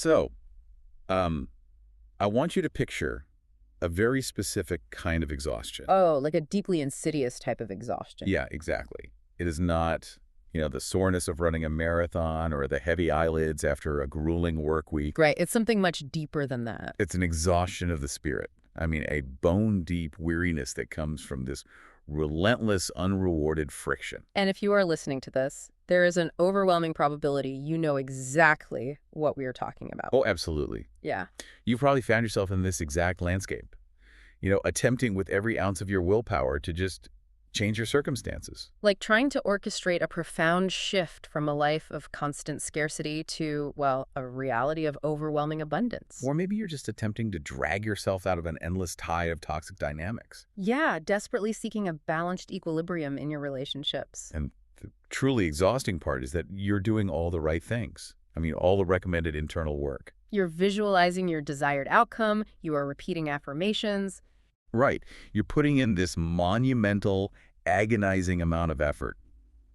So, um, I want you to picture a very specific kind of exhaustion. Oh, like a deeply insidious type of exhaustion. Yeah, exactly. It is not, the soreness of running a marathon or the heavy eyelids after a grueling work week. Right. It's something much deeper than that. It's an exhaustion of the spirit. I mean, a bone-deep weariness that comes from this relentless, unrewarded friction. And if you are listening to this, there is an overwhelming probability you know exactly what we are talking about. Oh, absolutely. Yeah. You've probably found yourself in this exact landscape, attempting with every ounce of your willpower to just change your circumstances. Like trying to orchestrate a profound shift from a life of constant scarcity to, well, a reality of overwhelming abundance. Or maybe you're just attempting to drag yourself out of an endless tide of toxic dynamics. Yeah, desperately seeking a balanced equilibrium in your relationships. And the truly exhausting part is that you're doing all the right things. I mean, all the recommended internal work. You're visualizing your desired outcome, you are repeating affirmations. Right. You're putting in this monumental, agonizing amount of effort,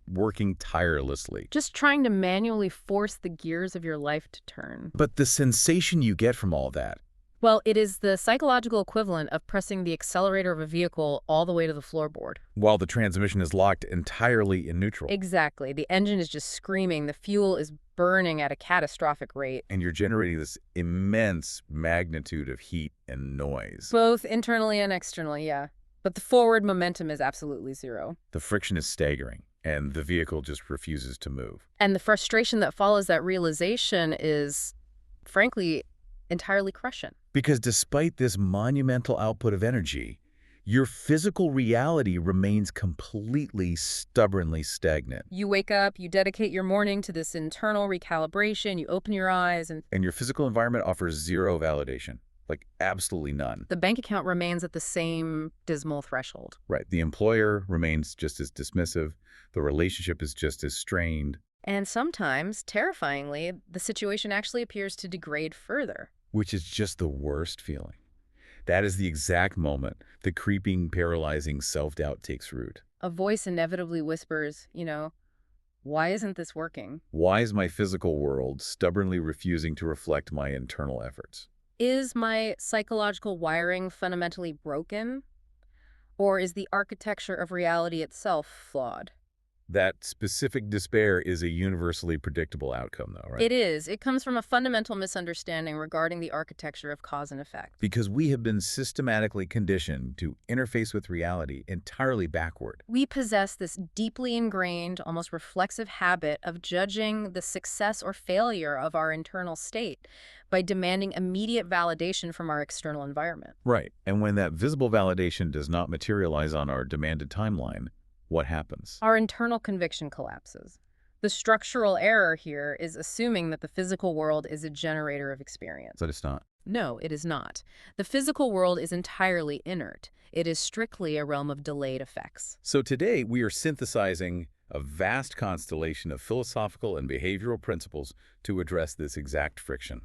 working tirelessly. Just trying to manually force the gears of your life to turn. But the sensation you get from all that, Well, it is the psychological equivalent of pressing the accelerator of a vehicle all the way to the floorboard. while the transmission is locked entirely in neutral, Exactly. The engine is just screaming. The fuel is burning at a catastrophic rate. and you're generating this immense magnitude of heat and noise. Both internally and externally, yeah. But the forward momentum is absolutely zero. The friction is staggering, and the vehicle just refuses to move. And the frustration that follows that realization is, frankly, entirely crushing. Because despite this monumental output of energy, your physical reality remains completely, stubbornly stagnant. You wake up, you dedicate your morning to this internal recalibration, you open your eyes, and And your physical environment offers zero validation, like absolutely none. the bank account remains at the same dismal threshold. Right. The employer remains just as dismissive. The relationship is just as strained, And sometimes, terrifyingly, the situation actually appears to degrade further. which is just the worst feeling. That is the exact moment the creeping, paralyzing self-doubt takes root. A voice inevitably whispers, why isn't this working? Why is my physical world stubbornly refusing to reflect my internal efforts? Is my psychological wiring fundamentally broken? Or is the architecture of reality itself flawed? That specific despair is a universally predictable outcome, though, right? It is. It comes from a fundamental misunderstanding regarding the architecture of cause and effect. Because we have been systematically conditioned to interface with reality entirely backward. We possess this deeply ingrained, almost reflexive habit of judging the success or failure of our internal state by demanding immediate validation from our external environment. Right. And when that visible validation does not materialize on our demanded timeline, what happens? Our internal conviction collapses. The structural error here is assuming that the physical world is a generator of experience. But it's not. No, it is not. The physical world is entirely inert. It is strictly a realm of delayed effects. So today we are synthesizing a vast constellation of philosophical and behavioral principles to address this exact friction.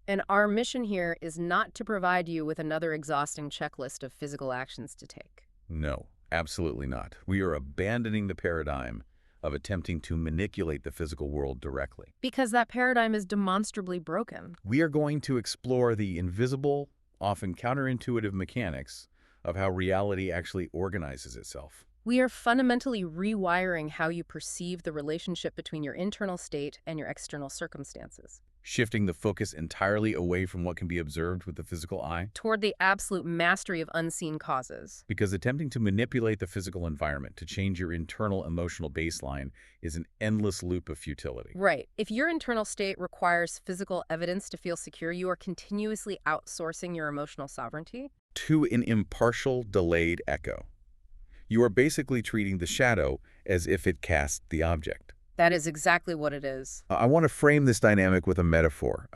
And our mission here is not to provide you with another exhausting checklist of physical actions to take. No, absolutely not. We are abandoning the paradigm of attempting to manipulate the physical world directly. Because that paradigm is demonstrably broken. We are going to explore the invisible, often counterintuitive mechanics of how reality actually organizes itself. We are fundamentally rewiring how you perceive the relationship between your internal state and your external circumstances, Shifting the focus entirely away from what can be observed with the physical eye. toward the absolute mastery of unseen causes. Because attempting to manipulate the physical environment to change your internal emotional baseline is an endless loop of futility. Right. If your internal state requires physical evidence to feel secure, you are continuously outsourcing your emotional sovereignty. To an impartial, delayed echo. You are basically treating the shadow as if it cast the object. That is exactly what it is. I want to frame this dynamic with a metaphor,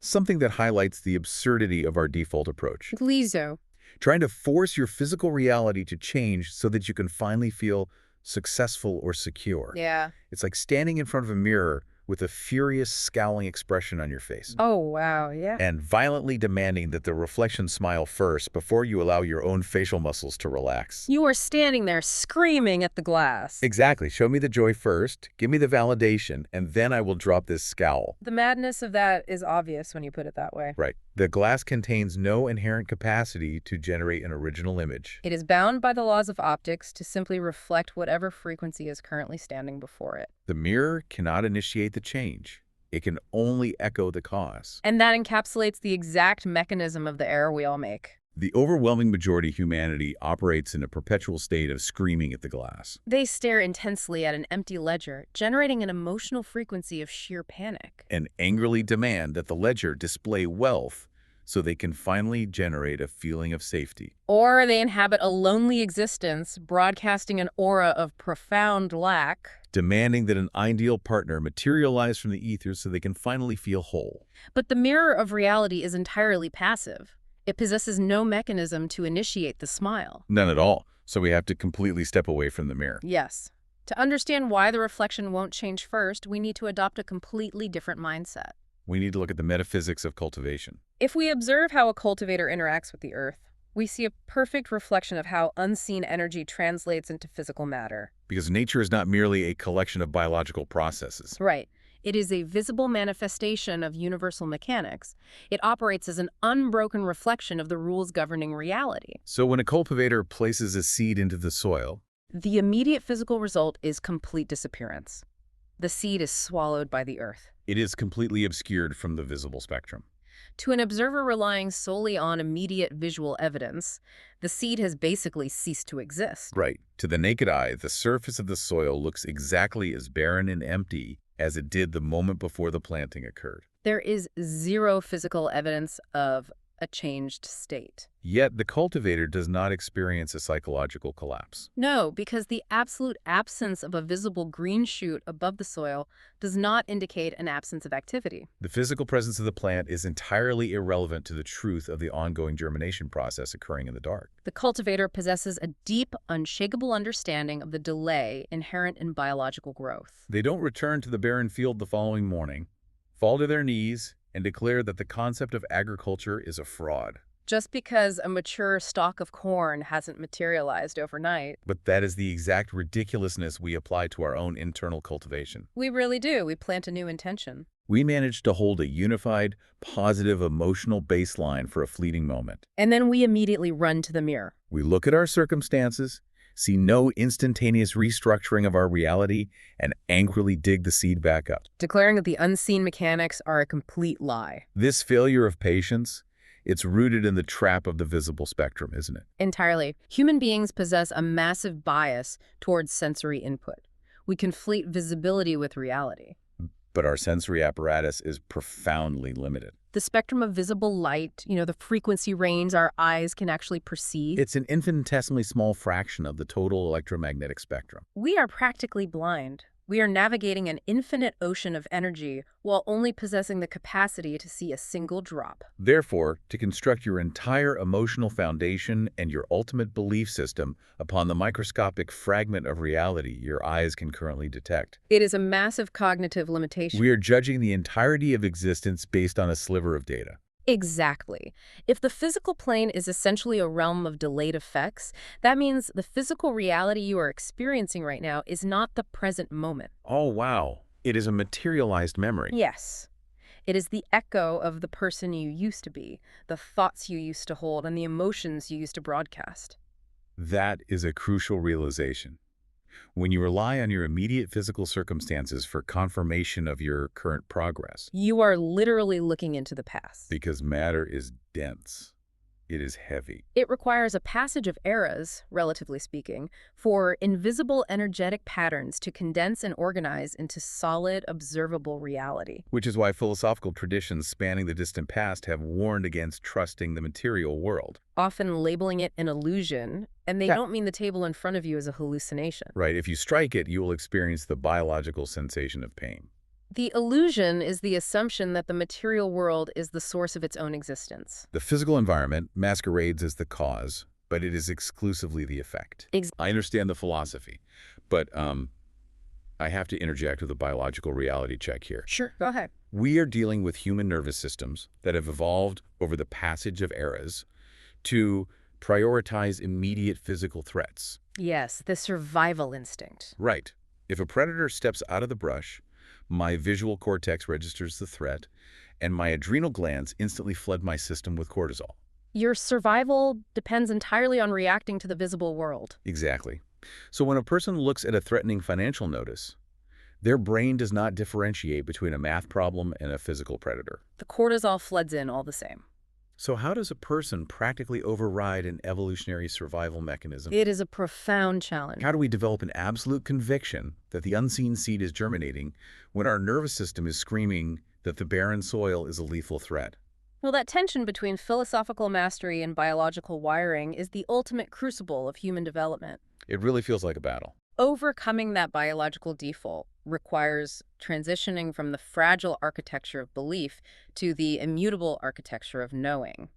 something that highlights the absurdity of our default approach. Glizo. Trying to force your physical reality to change so that you can finally feel successful or secure. Yeah. It's like standing in front of a mirror with a furious, scowling expression on your face, Oh, wow, yeah. and violently demanding that the reflection smile first before you allow your own facial muscles to relax. You are standing there screaming at the glass. Exactly. Show me the joy first, give me the validation, and then I will drop this scowl. The madness of that is obvious when you put it that way. Right. The glass contains no inherent capacity to generate an original image. It is bound by the laws of optics to simply reflect whatever frequency is currently standing before it. The mirror cannot initiate the change. It can only echo the cause. And that encapsulates the exact mechanism of the error we all make. The overwhelming majority of humanity operates in a perpetual state of screaming at the glass. They stare intensely at an empty ledger, generating an emotional frequency of sheer panic. And angrily demand that the ledger display wealth so they can finally generate a feeling of safety. Or they inhabit a lonely existence, broadcasting an aura of profound lack. Demanding that an ideal partner materialize from the ether so they can finally feel whole. But the mirror of reality is entirely passive. It possesses no mechanism to initiate the smile. None at all. So we have to completely step away from the mirror. Yes. To understand why the reflection won't change first, we need to adopt a completely different mindset. We need to look at the metaphysics of cultivation. If we observe how a cultivator interacts with the earth, we see a perfect reflection of how unseen energy translates into physical matter. Because nature is not merely a collection of biological processes. Right. It is a visible manifestation of universal mechanics. It operates as an unbroken reflection of the rules governing reality. So when a cultivator places a seed into the soil, The immediate physical result is complete disappearance. The seed is swallowed by the earth. it is completely obscured from the visible spectrum. To an observer relying solely on immediate visual evidence, the seed has basically ceased to exist. Right. To the naked eye, the surface of the soil looks exactly as barren and empty as it did the moment before the planting occurred. There is zero physical evidence of a changed state. Yet the cultivator does not experience a psychological collapse. No, because the absolute absence of a visible green shoot above the soil does not indicate an absence of activity. The physical presence of the plant is entirely irrelevant to the truth of the ongoing germination process occurring in the dark. The cultivator possesses a deep, unshakable understanding of the delay inherent in biological growth. They don't return to the barren field the following morning, fall to their knees, and declare that the concept of agriculture is a fraud. Just because a mature stalk of corn hasn't materialized overnight. But that is the exact ridiculousness we apply to our own internal cultivation. We really do. We plant a new intention. We manage to hold a unified, positive, emotional baseline for a fleeting moment. And then we immediately run to the mirror. We look at our circumstances, see no instantaneous restructuring of our reality, and angrily dig the seed back up. Declaring that the unseen mechanics are a complete lie. This failure of patience, it's rooted in the trap of the visible spectrum, isn't it? Entirely. Human beings possess a massive bias towards sensory input. We conflate visibility with reality. But our sensory apparatus is profoundly limited. The spectrum of visible light, the frequency range our eyes can actually perceive. It's an infinitesimally small fraction of the total electromagnetic spectrum. We are practically blind. We are navigating an infinite ocean of energy while only possessing the capacity to see a single drop. Therefore, to construct your entire emotional foundation and your ultimate belief system upon the microscopic fragment of reality your eyes can currently detect. It is a massive cognitive limitation. We are judging the entirety of existence based on a sliver of data. Exactly. If the physical plane is essentially a realm of delayed effects, that means the physical reality you are experiencing right now is not the present moment. Oh, wow. It is a materialized memory. Yes. It is the echo of the person you used to be, the thoughts you used to hold, and the emotions you used to broadcast. That is a crucial realization. When you rely on your immediate physical circumstances for confirmation of your current progress. You are literally looking into the past. Because matter is dense. It is heavy. It requires a passage of eras, relatively speaking, for invisible energetic patterns to condense and organize into solid, observable reality. Which is why philosophical traditions spanning the distant past have warned against trusting the material world. Often labeling it an illusion, and they don't mean the table in front of you is a hallucination. Right. If you strike it, you will experience the biological sensation of pain. The illusion is the assumption that the material world is the source of its own existence. The physical environment masquerades as the cause, but it is exclusively the effect. I understand the philosophy, but I have to interject with a biological reality check here. Sure. Go ahead. We are dealing with human nervous systems that have evolved over the passage of eras to prioritize immediate physical threats. Yes, the survival instinct. Right. If a predator steps out of the brush, my visual cortex registers the threat, and my adrenal glands instantly flood my system with cortisol. Your survival depends entirely on reacting to the visible world. Exactly. So when a person looks at a threatening financial notice, their brain does not differentiate between a math problem and a physical predator. The cortisol floods in all the same. So how does a person practically override an evolutionary survival mechanism? It is a profound challenge. How do we develop an absolute conviction that the unseen seed is germinating when our nervous system is screaming that the barren soil is a lethal threat? Well, that tension between philosophical mastery and biological wiring is the ultimate crucible of human development. It really feels like a battle. Overcoming that biological default requires transitioning from the fragile architecture of belief to the immutable architecture of knowing.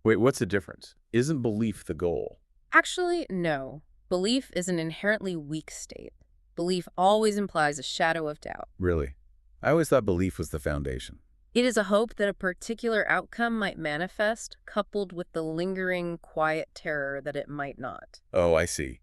Wait, what's the difference? Isn't belief the goal? Actually, no. Belief is an inherently weak state. Belief always implies a shadow of doubt. Really? I always thought belief was the foundation. It is a hope that a particular outcome might manifest, coupled with the lingering, quiet terror that it might not. Oh, I see.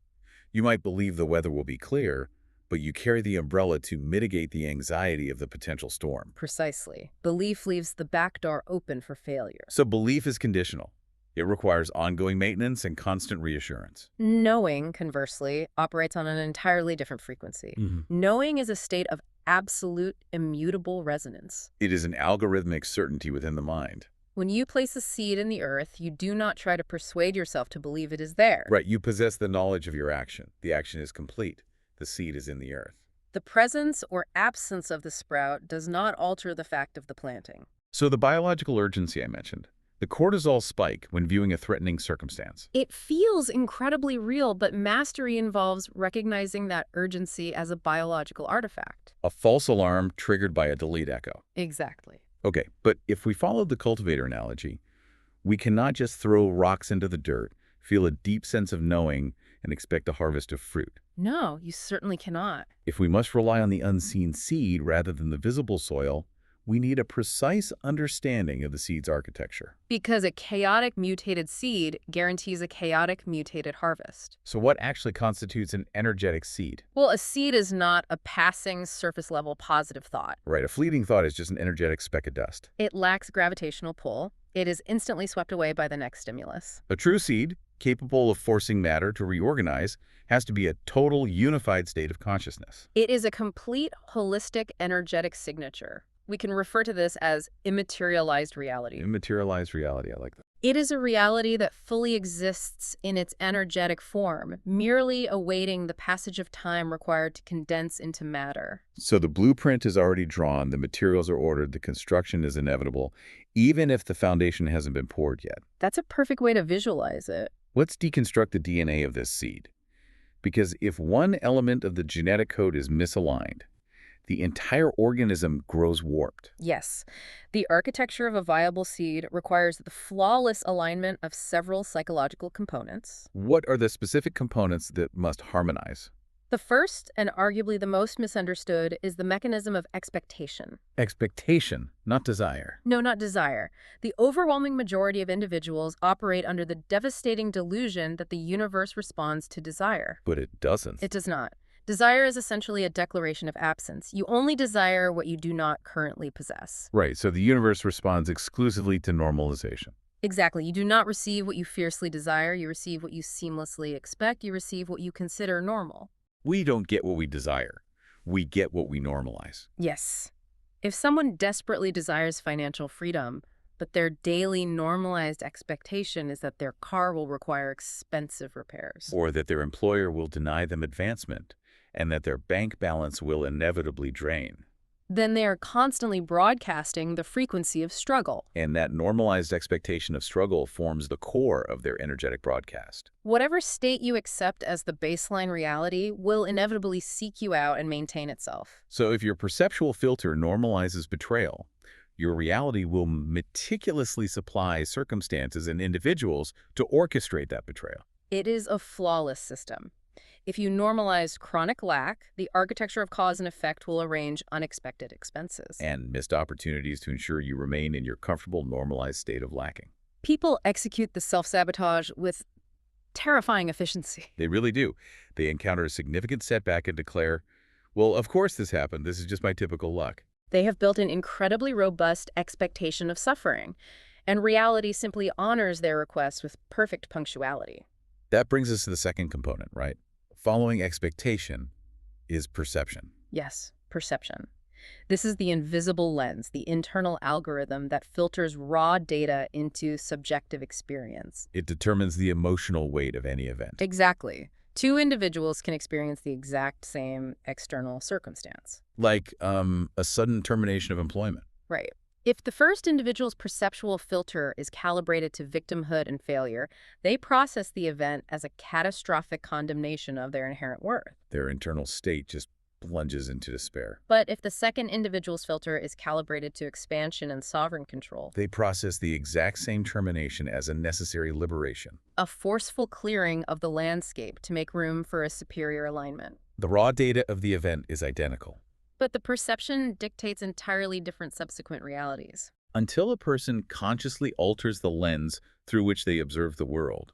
You might believe the weather will be clear, but you carry the umbrella to mitigate the anxiety of the potential storm. Precisely. Belief leaves the back door open for failure. So belief is conditional. It requires ongoing maintenance and constant reassurance. Knowing, conversely, operates on an entirely different frequency. Knowing is a state of absolute, immutable resonance. It is an algorithmic certainty within the mind. When you place a seed in the earth, you do not try to persuade yourself to believe it is there. Right, you possess the knowledge of your action. The action is complete. The seed is in the earth. The presence or absence of the sprout does not alter the fact of the planting. So the biological urgency I mentioned, the cortisol spike when viewing a threatening circumstance. It feels incredibly real, but mastery involves recognizing that urgency as a biological artifact. A false alarm triggered by a delayed echo. Exactly. Okay, but if we followed the cultivator analogy, we cannot just throw rocks into the dirt, feel a deep sense of knowing, and expect a harvest of fruit. No, you certainly cannot. If we must rely on the unseen seed rather than the visible soil, we need a precise understanding of the seed's architecture. Because a chaotic mutated seed guarantees a chaotic mutated harvest. So what actually constitutes an energetic seed? Well, a seed is not a passing surface-level positive thought. Right, a fleeting thought is just an energetic speck of dust. It lacks gravitational pull. It is instantly swept away by the next stimulus. A true seed, capable of forcing matter to reorganize, has to be a total unified state of consciousness. It is a complete, holistic, energetic signature. We can refer to this as immaterialized reality. Immaterialized reality, I like that. It is a reality that fully exists in its energetic form, merely awaiting the passage of time required to condense into matter. So the blueprint is already drawn, the materials are ordered, the construction is inevitable, even if the foundation hasn't been poured yet. That's a perfect way to visualize it. Let's deconstruct the DNA of this seed. Because if one element of the genetic code is misaligned, the entire organism grows warped. Yes, the architecture of a viable seed requires the flawless alignment of several psychological components. What are the specific components that must harmonize? The first, and arguably the most misunderstood, is the mechanism of expectation. Expectation, not desire. No, not desire. The overwhelming majority of individuals operate under the devastating delusion that the universe responds to desire. But it doesn't. It does not. Desire is essentially a declaration of absence. You only desire what you do not currently possess. Right, so the universe responds exclusively to normalization. Exactly. You do not receive what you fiercely desire. You receive what you seamlessly expect. You receive what you consider normal. We don't get what we desire. We get what we normalize. Yes. If someone desperately desires financial freedom, but their daily normalized expectation is that their car will require expensive repairs. Or that their employer will deny them advancement, and that their bank balance will inevitably drain. Then they are constantly broadcasting the frequency of struggle. And that normalized expectation of struggle forms the core of their energetic broadcast. Whatever state you accept as the baseline reality will inevitably seek you out and maintain itself. So if your perceptual filter normalizes betrayal, your reality will meticulously supply circumstances and individuals to orchestrate that betrayal. It is a flawless system. If you normalize chronic lack, the architecture of cause and effect will arrange unexpected expenses. And missed opportunities to ensure you remain in your comfortable, normalized state of lacking. People execute the self-sabotage with terrifying efficiency. They really do. They encounter a significant setback and declare, well, of course this happened. This is just my typical luck. They have built an incredibly robust expectation of suffering, and reality simply honors their requests with perfect punctuality. That brings us to the second component, right? Following expectation is perception. Yes, perception. This is the invisible lens, the internal algorithm that filters raw data into subjective experience. It determines the emotional weight of any event. Exactly. Two individuals can experience the exact same external circumstance. Like a sudden termination of employment. Right. If the first individual's perceptual filter is calibrated to victimhood and failure, they process the event as a catastrophic condemnation of their inherent worth. Their internal state just plunges into despair. But if the second individual's filter is calibrated to expansion and sovereign control, They process the exact same termination as a necessary liberation. a forceful clearing of the landscape to make room for a superior alignment. The raw data of the event is identical. But the perception dictates entirely different subsequent realities. Until a person consciously alters the lens through which they observe the world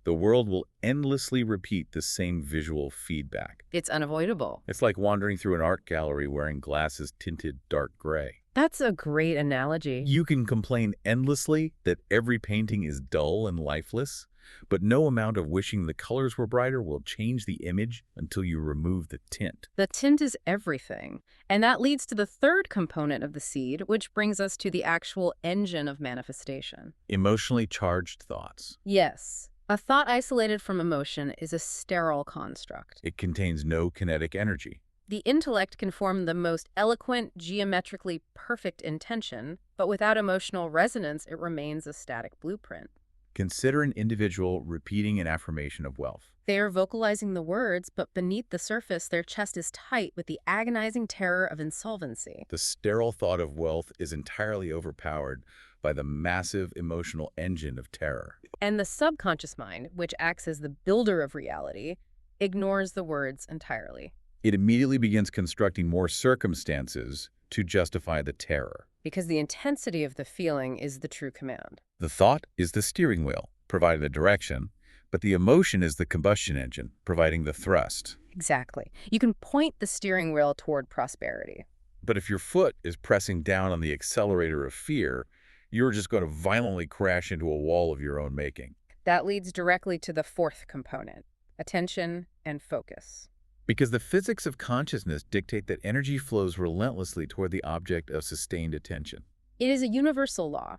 will endlessly repeat the same visual feedback. It's unavoidable. It's like wandering through an art gallery wearing glasses tinted dark gray. That's a great analogy. You can complain endlessly that every painting is dull and lifeless, but no amount of wishing the colors were brighter will change the image until you remove the tint. The tint is everything. And that leads to the third component of the seed, which brings us to the actual engine of manifestation. Emotionally charged thoughts. Yes. A thought isolated from emotion is a sterile construct. It contains no kinetic energy. The intellect can form the most eloquent, geometrically perfect intention, but without emotional resonance, it remains a static blueprint. Consider an individual repeating an affirmation of wealth. They are vocalizing the words, but beneath the surface, their chest is tight with the agonizing terror of insolvency. The sterile thought of wealth is entirely overpowered by the massive emotional engine of terror. And the subconscious mind, which acts as the builder of reality, ignores the words entirely. It immediately begins constructing more circumstances to justify the terror. Because the intensity of the feeling is the true command. The thought is the steering wheel, providing the direction, but the emotion is the combustion engine, providing the thrust. Exactly. You can point the steering wheel toward prosperity. But if your foot is pressing down on the accelerator of fear, you're just going to violently crash into a wall of your own making. That leads directly to the fourth component, attention and focus. Because the physics of consciousness dictate that energy flows relentlessly toward the object of sustained attention. It is a universal law.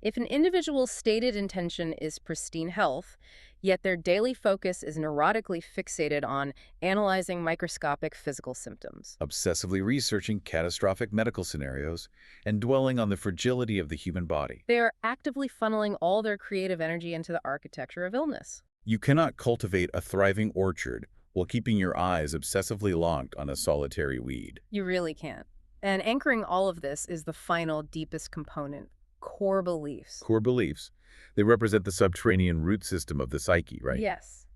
If an individual's stated intention is pristine health, yet their daily focus is neurotically fixated on analyzing microscopic physical symptoms, Obsessively researching catastrophic medical scenarios and dwelling on the fragility of the human body. they are actively funneling all their creative energy into the architecture of illness. You cannot cultivate a thriving orchard while keeping your eyes obsessively locked on a solitary weed. You really can't. And anchoring all of this is the final, deepest component, core beliefs. Core beliefs, they represent the subterranean root system of the psyche, right? Yes.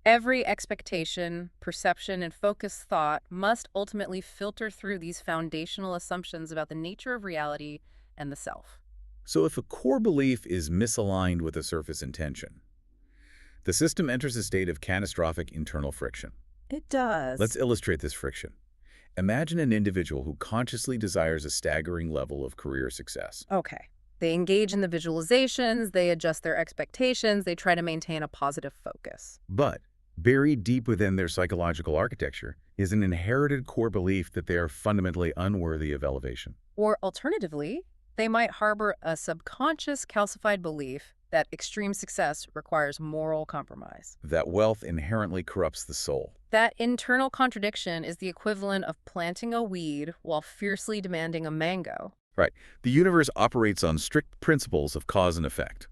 Every expectation, perception, and focused thought must ultimately filter through these foundational assumptions about the nature of reality and the self. So if a core belief is misaligned with a surface intention, the system enters a state of catastrophic internal friction. It does. Let's illustrate this friction. Imagine an individual who consciously desires a staggering level of career success. Okay. They engage in the visualizations, they adjust their expectations, they try to maintain a positive focus. But buried deep within their psychological architecture is an inherited core belief that they are fundamentally unworthy of elevation. Or alternatively, they might harbor a subconscious calcified belief that extreme success requires moral compromise. That wealth inherently corrupts the soul. That internal contradiction is the equivalent of planting a weed while fiercely demanding a mango. Right. The universe operates on strict principles of cause and effect.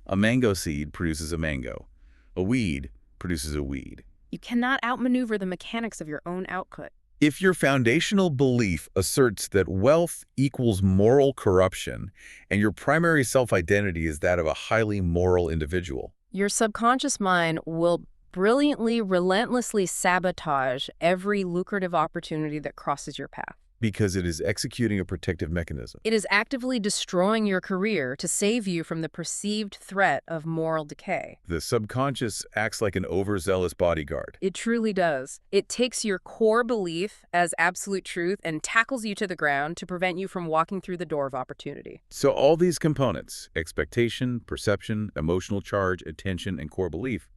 A mango seed produces a mango. A weed produces a weed. You cannot outmaneuver the mechanics of your own output. If your foundational belief asserts that wealth equals moral corruption and your primary self-identity is that of a highly moral individual, Your subconscious mind will brilliantly, relentlessly sabotage every lucrative opportunity that crosses your path. Because it is executing a protective mechanism. It is actively destroying your career to save you from the perceived threat of moral decay. The subconscious acts like an overzealous bodyguard. It truly does. It takes your core belief as absolute truth and tackles you to the ground to prevent you from walking through the door of opportunity. So all these components, expectation, perception, emotional charge, attention, and core belief,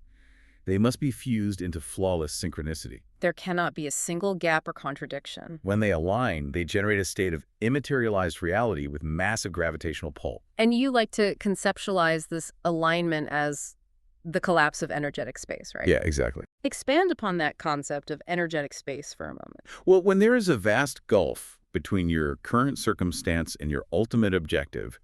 they must be fused into flawless synchronicity. There cannot be a single gap or contradiction. When they align, they generate a state of immaterialized reality with massive gravitational pull. And you like to conceptualize this alignment as the collapse of energetic space, right? Yeah, exactly. Expand upon that concept of energetic space for a moment. Well, when there is a vast gulf between your current circumstance and your ultimate objective,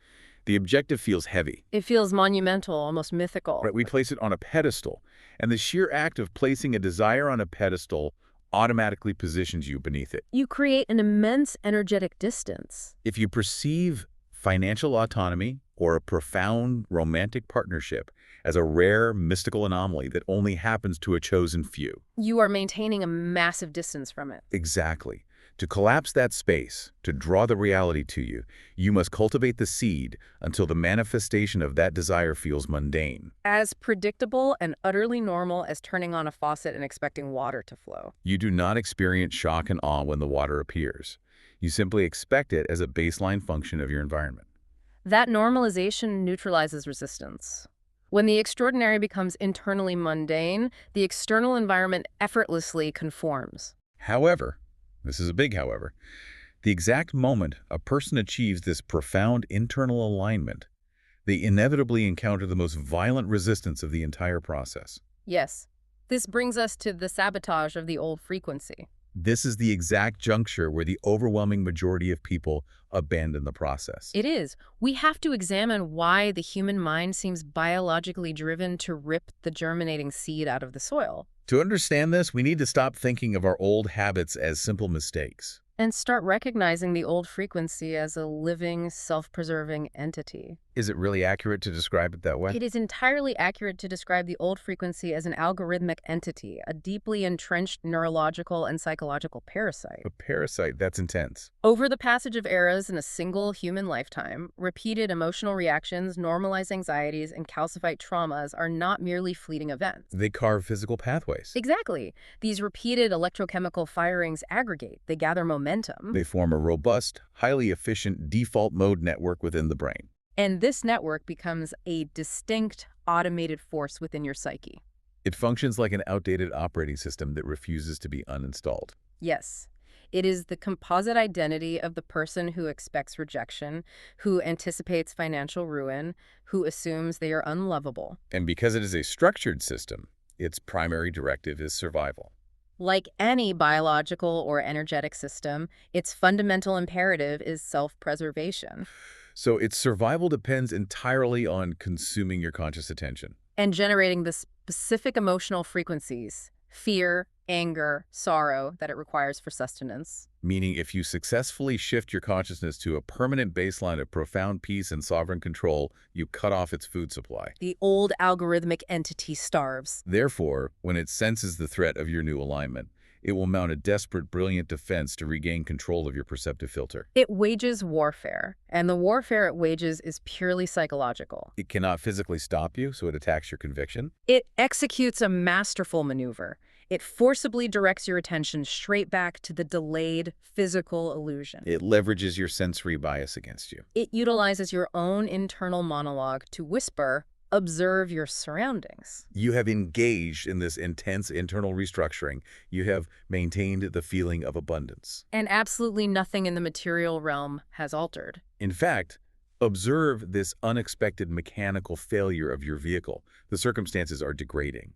the objective feels heavy. It feels monumental, almost mythical. Right? We place it on a pedestal, and the sheer act of placing a desire on a pedestal automatically positions you beneath it. You create an immense energetic distance. If you perceive financial autonomy or a profound romantic partnership as a rare mystical anomaly that only happens to a chosen few. You are maintaining a massive distance from it. Exactly. To collapse that space, to draw the reality to you, you must cultivate the seed until the manifestation of that desire feels mundane. As predictable and utterly normal as turning on a faucet and expecting water to flow. You do not experience shock and awe when the water appears. You simply expect it as a baseline function of your environment. That normalization neutralizes resistance. When the extraordinary becomes internally mundane, the external environment effortlessly conforms. However, this is a big however, the exact moment a person achieves this profound internal alignment, they inevitably encounter the most violent resistance of the entire process. Yes. This brings us to the sabotage of the old frequency. This is the exact juncture where the overwhelming majority of people abandon the process. It is. We have to examine why the human mind seems biologically driven to rip the germinating seed out of the soil. To understand this, we need to stop thinking of our old habits as simple mistakes. And start recognizing the old frequency as a living, self-preserving entity. Is it really accurate to describe it that way? It is entirely accurate to describe the old frequency as an algorithmic entity, a deeply entrenched neurological and psychological parasite. A parasite, that's intense. Over the passage of eras in a single human lifetime, repeated emotional reactions, normalized anxieties, and calcified traumas are not merely fleeting events. They carve physical pathways. Exactly. These repeated electrochemical firings aggregate. They gather momentum. They form a robust, highly efficient default mode network within the brain. And this network becomes a distinct, automated force within your psyche. It functions like an outdated operating system that refuses to be uninstalled. Yes. It is the composite identity of the person who expects rejection, who anticipates financial ruin, who assumes they are unlovable. And because it is a structured system, its primary directive is survival. Like any biological or energetic system, its fundamental imperative is self-preservation. So its survival depends entirely on consuming your conscious attention. And generating the specific emotional frequencies, fear, anger, sorrow, that it requires for sustenance. Meaning if you successfully shift your consciousness to a permanent baseline of profound peace and sovereign control, you cut off its food supply. The old algorithmic entity starves. Therefore, when it senses the threat of your new alignment, it will mount a desperate, brilliant defense to regain control of your perceptive filter. It wages warfare, and the warfare it wages is purely psychological. It cannot physically stop you, so it attacks your conviction. It executes a masterful maneuver. It forcibly directs your attention straight back to the delayed physical illusion. It leverages your sensory bias against you. It utilizes your own internal monologue to whisper, observe your surroundings. You have engaged in this intense internal restructuring. You have maintained the feeling of abundance. And absolutely nothing in the material realm has altered. In fact, observe this unexpected mechanical failure of your vehicle. The circumstances are degrading.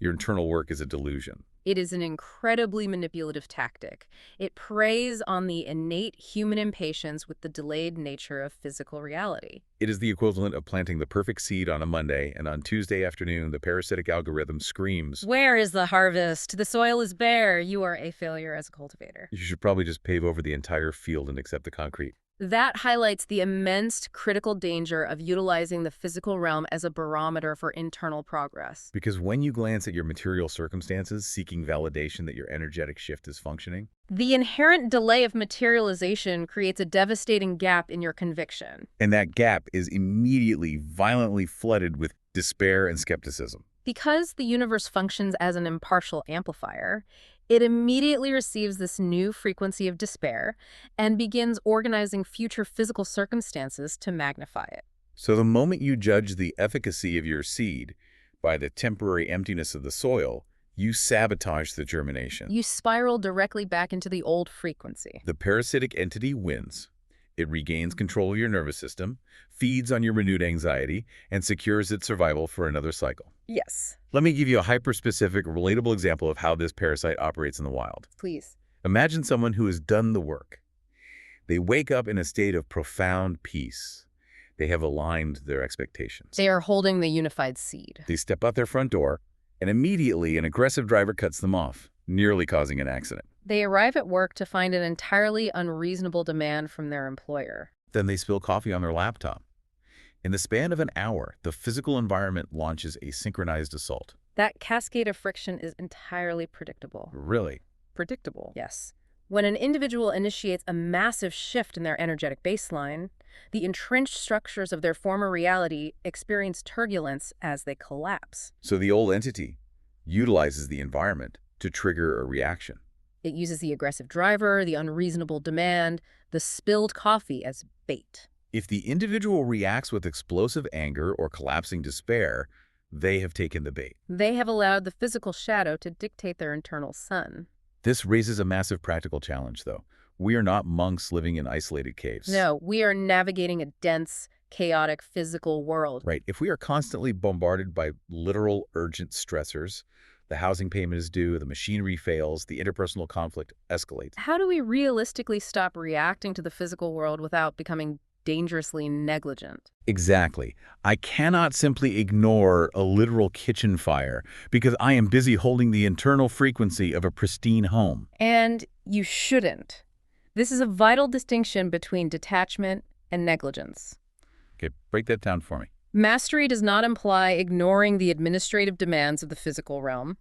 Your internal work is a delusion. It is an incredibly manipulative tactic. It preys on the innate human impatience with the delayed nature of physical reality. It is the equivalent of planting the perfect seed on a Monday, and on Tuesday afternoon, the parasitic algorithm screams, "Where is the harvest? The soil is bare. You are a failure as a cultivator." you should probably just pave over the entire field and accept the concrete. That highlights the immense critical danger of utilizing the physical realm as a barometer for internal progress. Because when you glance at your material circumstances, seeking validation that your energetic shift is functioning, The inherent delay of materialization creates a devastating gap in your conviction. and that gap is immediately violently flooded with despair and skepticism. Because the universe functions as an impartial amplifier, it immediately receives this new frequency of despair and begins organizing future physical circumstances to magnify it. So the moment you judge the efficacy of your seed by the temporary emptiness of the soil, you sabotage the germination. You spiral directly back into the old frequency. The parasitic entity wins. It regains control of your nervous system, feeds on your renewed anxiety, and secures its survival for another cycle. Yes. Let me give you a hyper-specific, relatable example of how this parasite operates in the wild. Please. Imagine someone who has done the work. They wake up in a state of profound peace. They have aligned their expectations. They are holding the unified seed. They step out their front door, and immediately an aggressive driver cuts them off, nearly causing an accident. They arrive at work to find an entirely unreasonable demand from their employer. Then they spill coffee on their laptop. In the span of an hour, the physical environment launches a synchronized assault. That cascade of friction is entirely predictable. Really? Predictable? Yes. When an individual initiates a massive shift in their energetic baseline, the entrenched structures of their former reality experience turbulence as they collapse. So the old entity utilizes the environment to trigger a reaction. It uses the aggressive driver, the unreasonable demand, the spilled coffee as bait. If the individual reacts with explosive anger or collapsing despair, they have taken the bait. They have allowed the physical shadow to dictate their internal sun. This raises a massive practical challenge, though. We are not monks living in isolated caves. No, we are navigating a dense, chaotic physical world. Right. If we are constantly bombarded by literal urgent stressors, the housing payment is due, the machinery fails, the interpersonal conflict escalates. How do we realistically stop reacting to the physical world without becoming dangerously negligent? Exactly. I cannot simply ignore a literal kitchen fire because I am busy holding the internal frequency of a pristine home. And you shouldn't. This is a vital distinction between detachment and negligence. Okay, break that down for me. Mastery does not imply ignoring the administrative demands of the physical realm.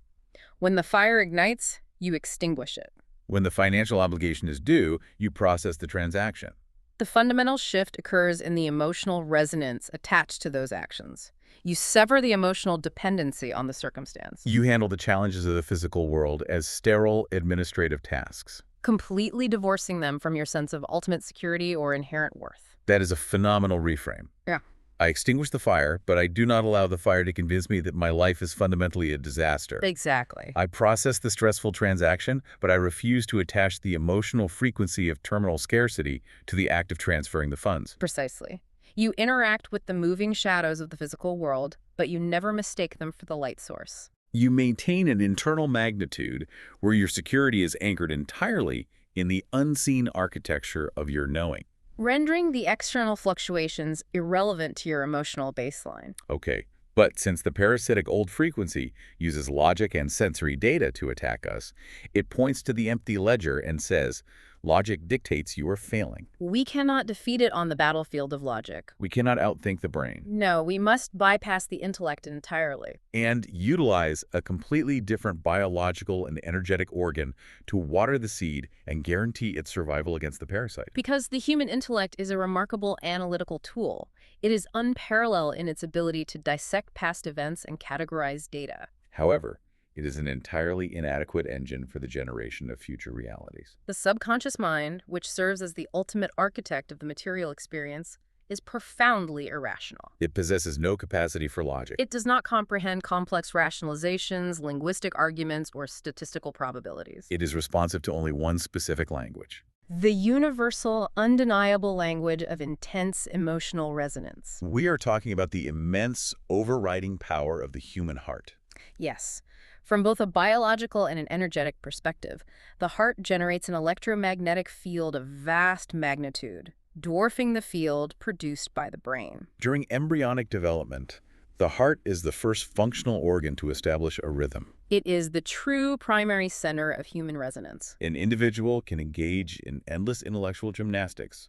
When the fire ignites, you extinguish it. When the financial obligation is due, you process the transaction. The fundamental shift occurs in the emotional resonance attached to those actions. You sever the emotional dependency on the circumstance, You handle the challenges of the physical world as sterile administrative tasks. completely divorcing them from your sense of ultimate security or inherent worth. That is a phenomenal reframe. Yeah. I extinguish the fire, but I do not allow the fire to convince me that my life is fundamentally a disaster. Exactly. I process the stressful transaction, but I refuse to attach the emotional frequency of terminal scarcity to the act of transferring the funds. Precisely. You interact with the moving shadows of the physical world, but you never mistake them for the light source. You maintain an internal magnitude where your security is anchored entirely in the unseen architecture of your knowing. Rendering the external fluctuations irrelevant to your emotional baseline. Okay, but since the parasitic old frequency uses logic and sensory data to attack us, it points to the empty ledger and says, logic dictates you are failing. We cannot defeat it on the battlefield of logic. We cannot outthink the brain No, we must bypass the intellect entirely. and utilize a completely different biological and energetic organ to water the seed and guarantee its survival against the parasite. Because the human intellect is a remarkable analytical tool, it is unparalleled in its ability to dissect past events and categorize data. However, it is an entirely inadequate engine for the generation of future realities. The subconscious mind, which serves as the ultimate architect of the material experience, is profoundly irrational. It possesses no capacity for logic. It does not comprehend complex rationalizations, linguistic arguments, or statistical probabilities. It is responsive to only one specific language. The universal, undeniable language of intense emotional resonance. We are talking about the immense overriding power of the human heart. Yes. From both a biological and an energetic perspective, the heart generates an electromagnetic field of vast magnitude, dwarfing the field produced by the brain. During embryonic development, the heart is the first functional organ to establish a rhythm. It is the true primary center of human resonance. An individual can engage in endless intellectual gymnastics,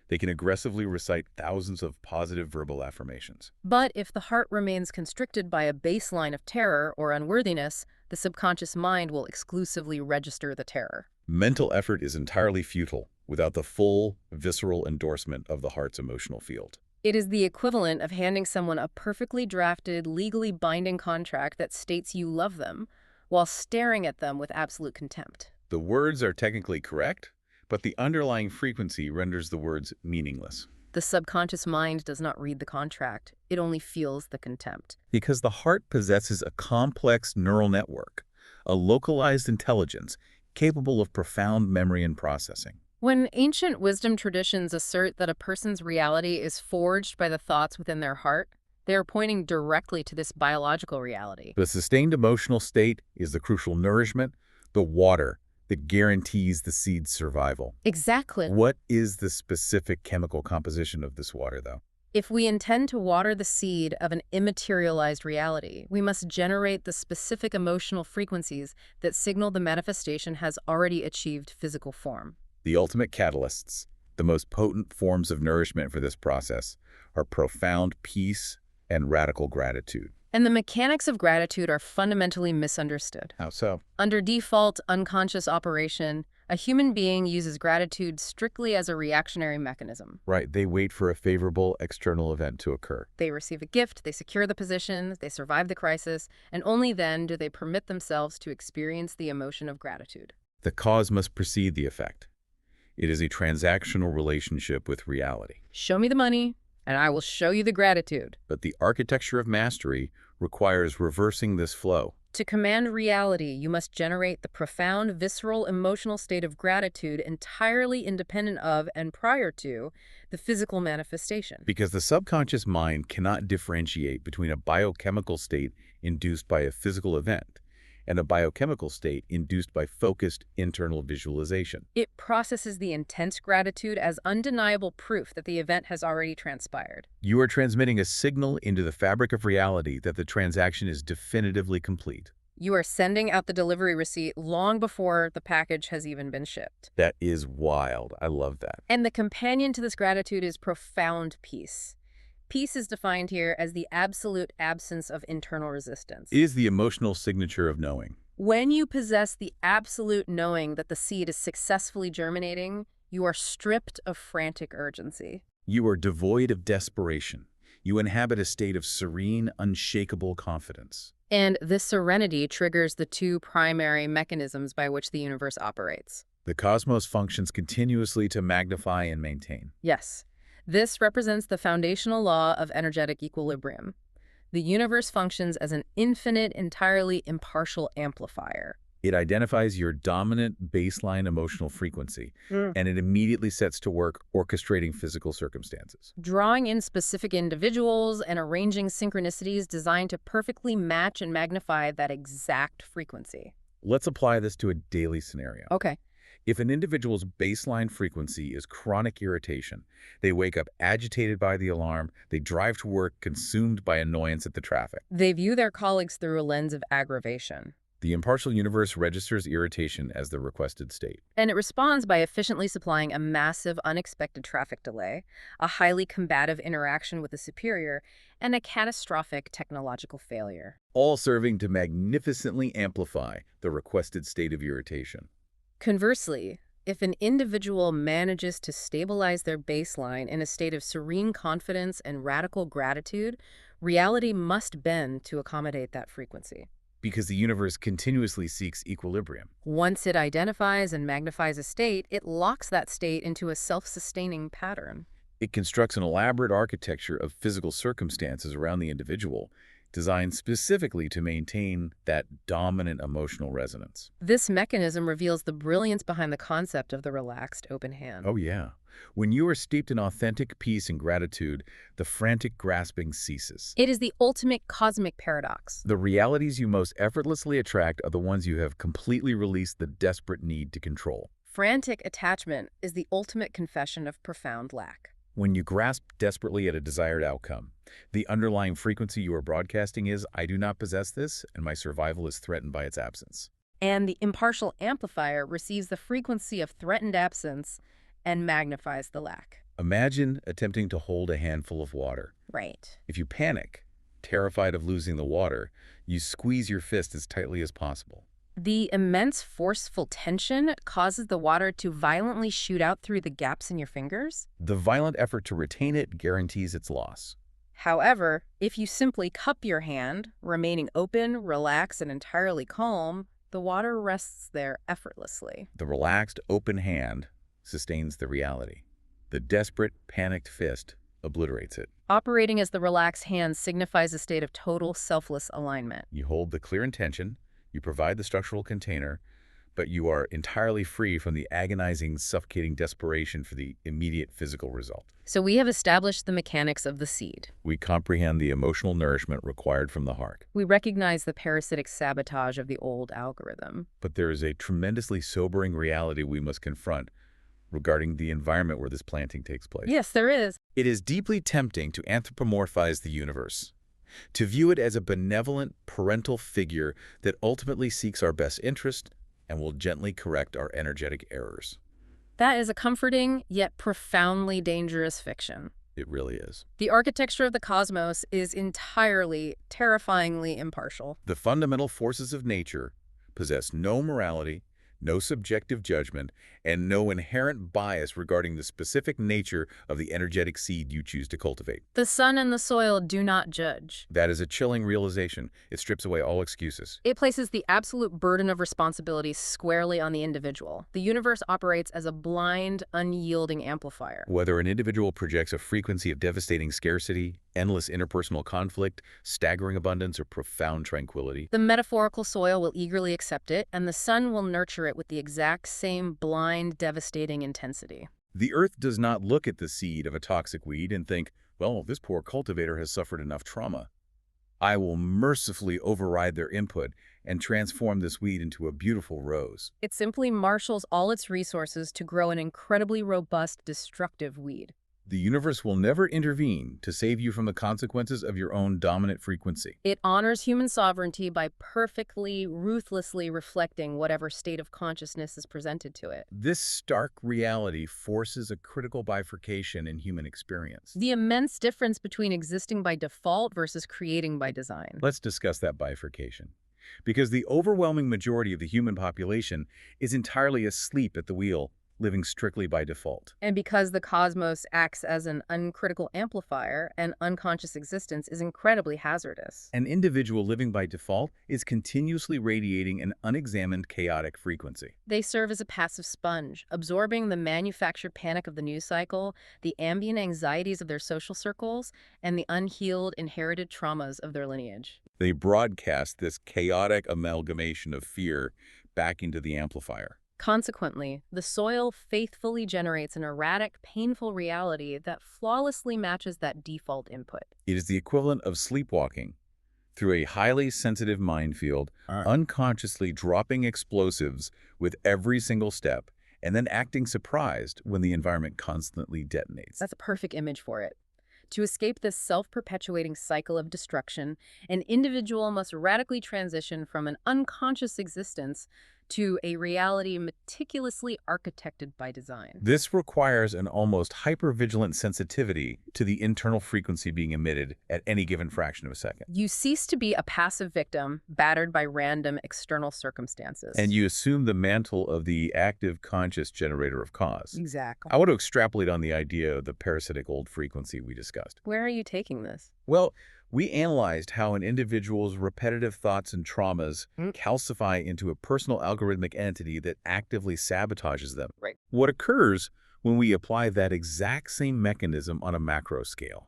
They can aggressively recite thousands of positive verbal affirmations. But if the heart remains constricted by a baseline of terror or unworthiness, the subconscious mind will exclusively register the terror. Mental effort is entirely futile without the full, visceral endorsement of the heart's emotional field. It is the equivalent of handing someone a perfectly drafted, legally binding contract that states you love them, while staring at them with absolute contempt. The words are technically correct, but the underlying frequency renders the words meaningless. The subconscious mind does not read the contract. It only feels the contempt. Because the heart possesses a complex neural network, a localized intelligence capable of profound memory and processing. When ancient wisdom traditions assert that a person's reality is forged by the thoughts within their heart, they are pointing directly to this biological reality. The sustained emotional state is the crucial nourishment, the water that guarantees the seed's survival. Exactly. What is the specific chemical composition of this water, though? If we intend to water the seed of an immaterialized reality, we must generate the specific emotional frequencies that signal the manifestation has already achieved physical form. The ultimate catalysts, the most potent forms of nourishment for this process, are profound peace and radical gratitude. And the mechanics of gratitude are fundamentally misunderstood. How so? Under default, unconscious operation, a human being uses gratitude strictly as a reactionary mechanism. Right, they wait for a favorable external event to occur. They receive a gift, they secure the position, they survive the crisis, and only then do they permit themselves to experience the emotion of gratitude. The cause must precede the effect. It is a transactional relationship with reality. Show me the money, and I will show you the gratitude. But the architecture of mastery requires reversing this flow. To command reality, you must generate the profound, visceral, emotional state of gratitude entirely independent of and prior to the physical manifestation. Because the subconscious mind cannot differentiate between a biochemical state induced by a physical event and a biochemical state induced by focused internal visualization. It processes the intense gratitude as undeniable proof that the event has already transpired. You are transmitting a signal into the fabric of reality that the transaction is definitively complete. You are sending out the delivery receipt long before the package has even been shipped. That is wild. I love that. And the companion to this gratitude is profound peace. Peace is defined here as the absolute absence of internal resistance. It is the emotional signature of knowing. When you possess the absolute knowing that the seed is successfully germinating, you are stripped of frantic urgency. You are devoid of desperation. You inhabit a state of serene, unshakable confidence. And this serenity triggers the two primary mechanisms by which the universe operates. The cosmos functions continuously to magnify and maintain. Yes. This represents the foundational law of energetic equilibrium. The universe functions as an infinite, entirely impartial amplifier. It identifies your dominant baseline emotional frequency, and it immediately sets to work orchestrating physical circumstances. Drawing in specific individuals and arranging synchronicities designed to perfectly match and magnify that exact frequency. Let's apply this to a daily scenario. Okay. If an individual's baseline frequency is chronic irritation, they wake up agitated by the alarm, they drive to work consumed by annoyance at the traffic. They view their colleagues through a lens of aggravation. The impartial universe registers irritation as the requested state. And it responds by efficiently supplying a massive, unexpected traffic delay, a highly combative interaction with a superior, and a catastrophic technological failure. All serving to magnificently amplify the requested state of irritation. Conversely, if an individual manages to stabilize their baseline in a state of serene confidence and radical gratitude, reality must bend to accommodate that frequency. Because the universe continuously seeks equilibrium. Once it identifies and magnifies a state, it locks that state into a self-sustaining pattern. It constructs an elaborate architecture of physical circumstances around the individual, designed specifically to maintain that dominant emotional resonance. This mechanism reveals the brilliance behind the concept of the relaxed open hand. Oh yeah. When you are steeped in authentic peace and gratitude, the frantic grasping ceases. It is the ultimate cosmic paradox. The realities you most effortlessly attract are the ones you have completely released the desperate need to control. Frantic attachment is the ultimate confession of profound lack. When you grasp desperately at a desired outcome, the underlying frequency you are broadcasting is, I do not possess this, and my survival is threatened by its absence. And the impartial amplifier receives the frequency of threatened absence and magnifies the lack. Imagine attempting to hold a handful of water. Right. If you panic, terrified of losing the water, you squeeze your fist as tightly as possible. The immense forceful tension causes the water to violently shoot out through the gaps in your fingers. The violent effort to retain it guarantees its loss. However, if you simply cup your hand, remaining open, relaxed, and entirely calm, the water rests there effortlessly. The relaxed, open hand sustains the reality. The desperate, panicked fist obliterates it. Operating as the relaxed hand signifies a state of total selfless alignment. You hold the clear intention, you provide the structural container, but you are entirely free from the agonizing, suffocating desperation for the immediate physical result. So we have established the mechanics of the seed. We comprehend the emotional nourishment required from the heart. We recognize the parasitic sabotage of the old algorithm. But there is a tremendously sobering reality we must confront regarding the environment where this planting takes place. Yes, there is. It is deeply tempting to anthropomorphize the universe, to view it as a benevolent parental figure that ultimately seeks our best interest and will gently correct our energetic errors. That is a comforting, yet profoundly dangerous fiction. It really is. The architecture of the cosmos is entirely, terrifyingly impartial. The fundamental forces of nature possess no morality, no subjective judgment, and no inherent bias regarding the specific nature of the energetic seed you choose to cultivate. The sun and the soil do not judge. That is a chilling realization. It strips away all excuses. It places the absolute burden of responsibility squarely on the individual. The universe operates as a blind, unyielding amplifier. Whether an individual projects a frequency of devastating scarcity, endless interpersonal conflict, staggering abundance, or profound tranquility, The metaphorical soil will eagerly accept it, and the sun will nurture it with the exact same blind, devastating intensity. the earth does not look at the seed of a toxic weed and think, well, this poor cultivator has suffered enough trauma. I will mercifully override their input and transform this weed into a beautiful rose. It simply marshals all its resources to grow an incredibly robust, destructive weed. The universe will never intervene to save you from the consequences of your own dominant frequency. It honors human sovereignty by perfectly, ruthlessly reflecting whatever state of consciousness is presented to it. This stark reality forces a critical bifurcation in human experience. The immense difference between existing by default versus creating by design. Let's discuss that bifurcation. Because the overwhelming majority of the human population is entirely asleep at the wheel, living strictly by default. And because the cosmos acts as an uncritical amplifier, an unconscious existence is incredibly hazardous. An individual living by default is continuously radiating an unexamined chaotic frequency. They serve as a passive sponge, absorbing the manufactured panic of the news cycle, the ambient anxieties of their social circles, and the unhealed inherited traumas of their lineage. They broadcast this chaotic amalgamation of fear back into the amplifier. Consequently, the soil faithfully generates an erratic, painful reality that flawlessly matches that default input. It is the equivalent of sleepwalking through a highly sensitive minefield, unconsciously dropping explosives with every single step, and then acting surprised when the environment constantly detonates. That's a perfect image for it. To escape this self-perpetuating cycle of destruction, an individual must radically transition from an unconscious existence to a reality meticulously architected by design. This requires an almost hypervigilant sensitivity to the internal frequency being emitted at any given fraction of a second. You cease to be a passive victim, battered by random external circumstances. And you assume the mantle of the active conscious generator of cause. Exactly. I want to extrapolate on the idea of the parasitic old frequency we discussed. Where are you taking this? Well, we analyzed how an individual's repetitive thoughts and traumas calcify into a personal algorithmic entity that actively sabotages them. Right. What occurs when we apply that exact same mechanism on a macro scale?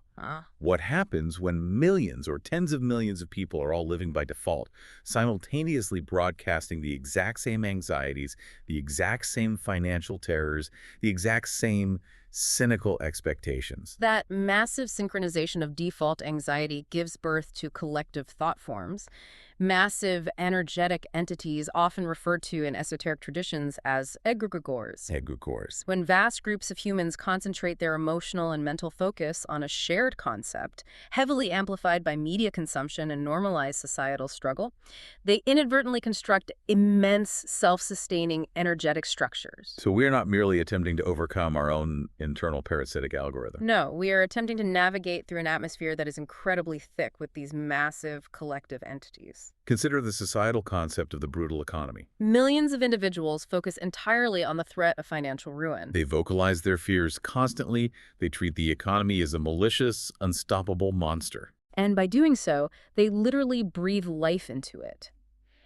What happens when millions or tens of millions of people are all living by default, simultaneously broadcasting the exact same anxieties, the exact same financial terrors, the exact same cynical expectations? That massive synchronization of default anxiety gives birth to collective thought forms, massive energetic entities often referred to in esoteric traditions as egregores. Egregores. When vast groups of humans concentrate their emotional and mental focus on a shared concept, heavily amplified by media consumption and normalized societal struggle, they inadvertently construct immense self-sustaining energetic structures. So we're not merely attempting to overcome our own internal parasitic algorithm. No, we are attempting to navigate through an atmosphere that is incredibly thick with these massive collective entities. Consider the societal concept of the brutal economy. Millions of individuals focus entirely on the threat of financial ruin. They vocalize their fears constantly. They treat the economy as a malicious, unstoppable monster. And by doing so, they literally breathe life into it.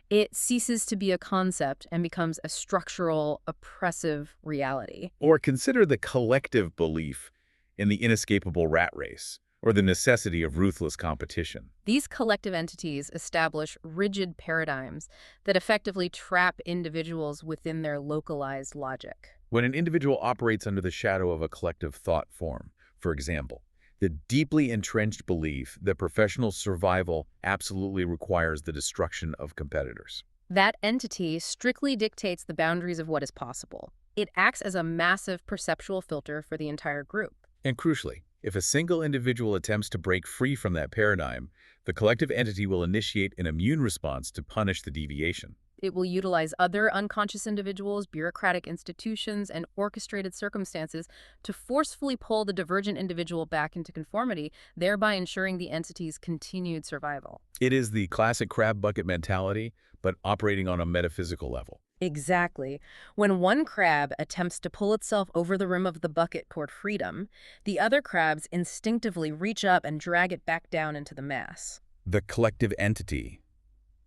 It ceases to be a concept and becomes a structural, oppressive reality. Or consider the collective belief in the inescapable rat race, or the necessity of ruthless competition. These collective entities establish rigid paradigms that effectively trap individuals within their localized logic. When an individual operates under the shadow of a collective thought form, for example, the deeply entrenched belief that professional survival absolutely requires the destruction of competitors. That entity strictly dictates the boundaries of what is possible. It acts as a massive perceptual filter for the entire group. And crucially, if a single individual attempts to break free from that paradigm, the collective entity will initiate an immune response to punish the deviation. It will utilize other unconscious individuals, bureaucratic institutions, and orchestrated circumstances to forcefully pull the divergent individual back into conformity, thereby ensuring the entity's continued survival. It is the classic crab bucket mentality, but operating on a metaphysical level. Exactly. When one crab attempts to pull itself over the rim of the bucket toward freedom, the other crabs instinctively reach up and drag it back down into the mass. The collective entity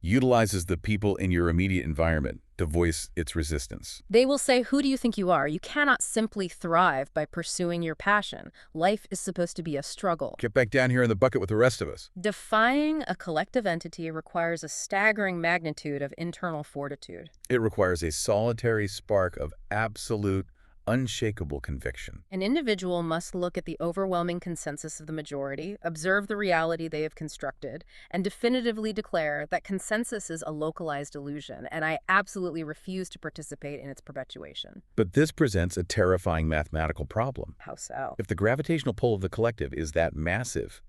utilizes the people in your immediate environment to voice its resistance. They will say, "Who do you think you are? You cannot simply thrive by pursuing your passion. Life is supposed to be a struggle." Get back down here in the bucket with the rest of us. Defying a collective entity requires a staggering magnitude of internal fortitude. It requires a solitary spark of absolute, unshakable conviction. An individual must look at the overwhelming consensus of the majority, observe the reality they have constructed, and definitively declare that consensus is a localized illusion, and I absolutely refuse to participate in its perpetuation. But this presents a terrifying mathematical problem. How so? If the gravitational pull of the collective is that massive,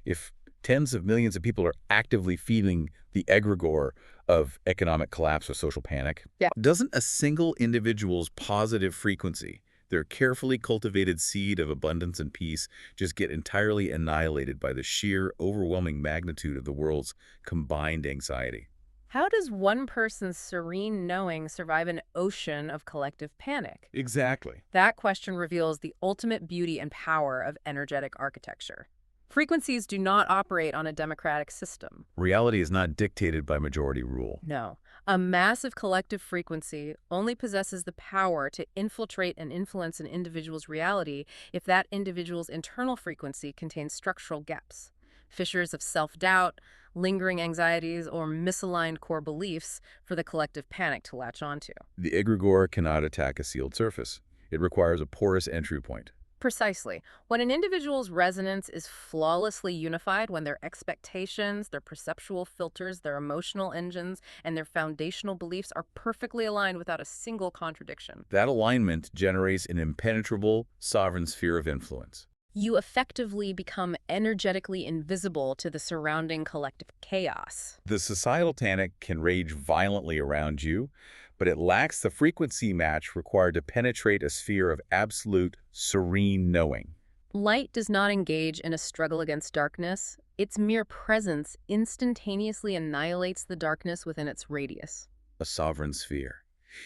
if tens of millions of people are actively feeling the egregore of economic collapse or social panic, doesn't a single individual's positive frequency, their carefully cultivated seed of abundance and peace, just get entirely annihilated by the sheer, overwhelming magnitude of the world's combined anxiety? How does one person's serene knowing survive an ocean of collective panic? Exactly. That question reveals the ultimate beauty and power of energetic architecture. Frequencies do not operate on a democratic system. Reality is not dictated by majority rule. No. A massive collective frequency only possesses the power to infiltrate and influence an individual's reality if that individual's internal frequency contains structural gaps, fissures of self-doubt, lingering anxieties, or misaligned core beliefs for the collective panic to latch onto. The egregore cannot attack a sealed surface. It requires a porous entry point. Precisely. When an individual's resonance is flawlessly unified, when their expectations, their perceptual filters, their emotional engines, and their foundational beliefs are perfectly aligned without a single contradiction, That alignment generates an impenetrable, sovereign sphere of influence. you effectively become energetically invisible to the surrounding collective chaos. The societal panic can rage violently around you, but it lacks the frequency match required to penetrate a sphere of absolute, serene knowing. Light does not engage in a struggle against darkness. Its mere presence instantaneously annihilates the darkness within its radius. A sovereign sphere.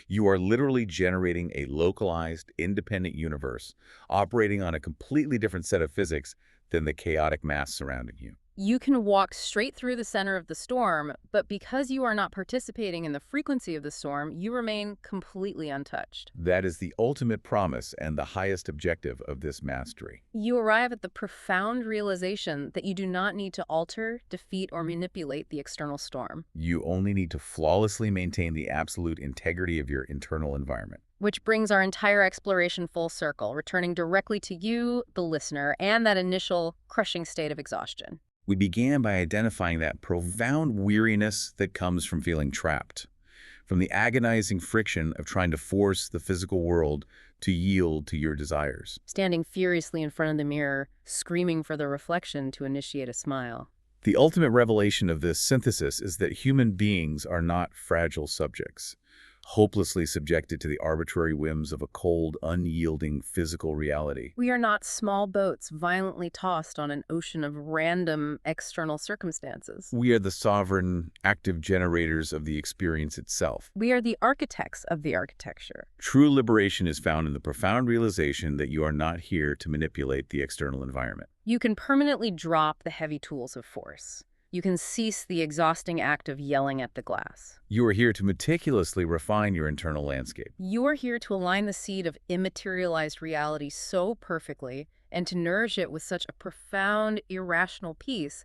You are literally generating a localized, independent universe, operating on a completely different set of physics than the chaotic mass surrounding you. You can walk straight through the center of the storm, but because you are not participating in the frequency of the storm, you remain completely untouched. That is the ultimate promise and the highest objective of this mastery. You arrive at the profound realization that you do not need to alter, defeat, or manipulate the external storm. You only need to flawlessly maintain the absolute integrity of your internal environment. Which brings our entire exploration full circle, returning directly to you, the listener, and that initial crushing state of exhaustion. We began by identifying that profound weariness that comes from feeling trapped, from the agonizing friction of trying to force the physical world to yield to your desires. Standing furiously in front of the mirror, screaming for the reflection to initiate a smile. The ultimate revelation of this synthesis is that human beings are not fragile subjects, hopelessly subjected to the arbitrary whims of a cold, unyielding physical reality. We are not small boats violently tossed on an ocean of random external circumstances. We are the sovereign, active generators of the experience itself. We are the architects of the architecture. True liberation is found in the profound realization that you are not here to manipulate the external environment. You can permanently drop the heavy tools of force. You can cease the exhausting act of yelling at the glass. You are here to meticulously refine your internal landscape. You are here to align the seed of immaterialized reality so perfectly and to nourish it with such a profound, irrational peace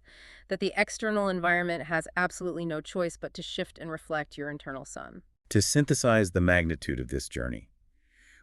that the external environment has absolutely no choice but to shift and reflect your internal sun. To synthesize the magnitude of this journey,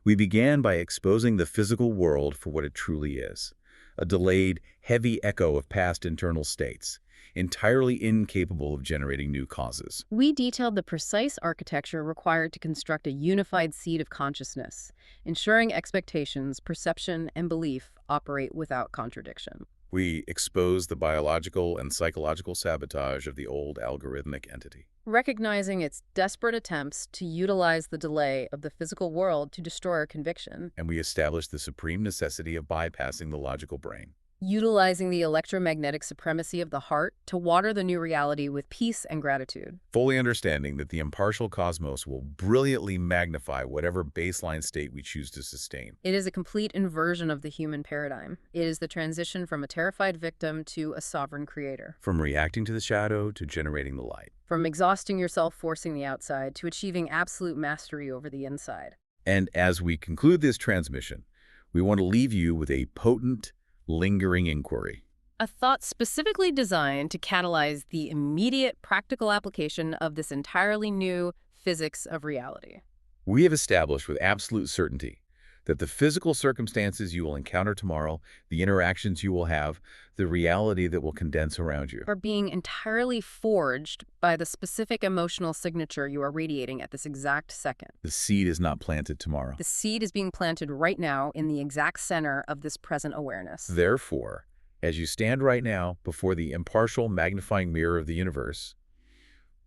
we began by exposing the physical world for what it truly is, a delayed, heavy echo of past internal states, entirely incapable of generating new causes. We detailed the precise architecture required to construct a unified seed of consciousness, ensuring expectations, perception, and belief operate without contradiction. We exposed the biological and psychological sabotage of the old algorithmic entity. Recognizing its desperate attempts to utilize the delay of the physical world to destroy our conviction. And we established the supreme necessity of bypassing the logical brain. Utilizing the electromagnetic supremacy of the heart to water the new reality with peace and gratitude. Fully understanding that the impartial cosmos will brilliantly magnify whatever baseline state we choose to sustain. It is a complete inversion of the human paradigm. It is the transition from a terrified victim to a sovereign creator. From reacting to the shadow to generating the light. From exhausting yourself forcing the outside to achieving absolute mastery over the inside. And as we conclude this transmission, we want to leave you with a potent, lingering inquiry. A thought specifically designed to catalyze the immediate practical application of this entirely new physics of reality. We have established with absolute certainty that the physical circumstances you will encounter tomorrow, the interactions you will have, the reality that will condense around you, are being entirely forged by the specific emotional signature you are radiating at this exact second. The seed is not planted tomorrow. The seed is being planted right now in the exact center of this present awareness. Therefore, as you stand right now before the impartial magnifying mirror of the universe,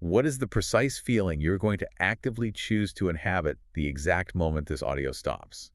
what is the precise feeling you're going to actively choose to inhabit the exact moment this audio stops?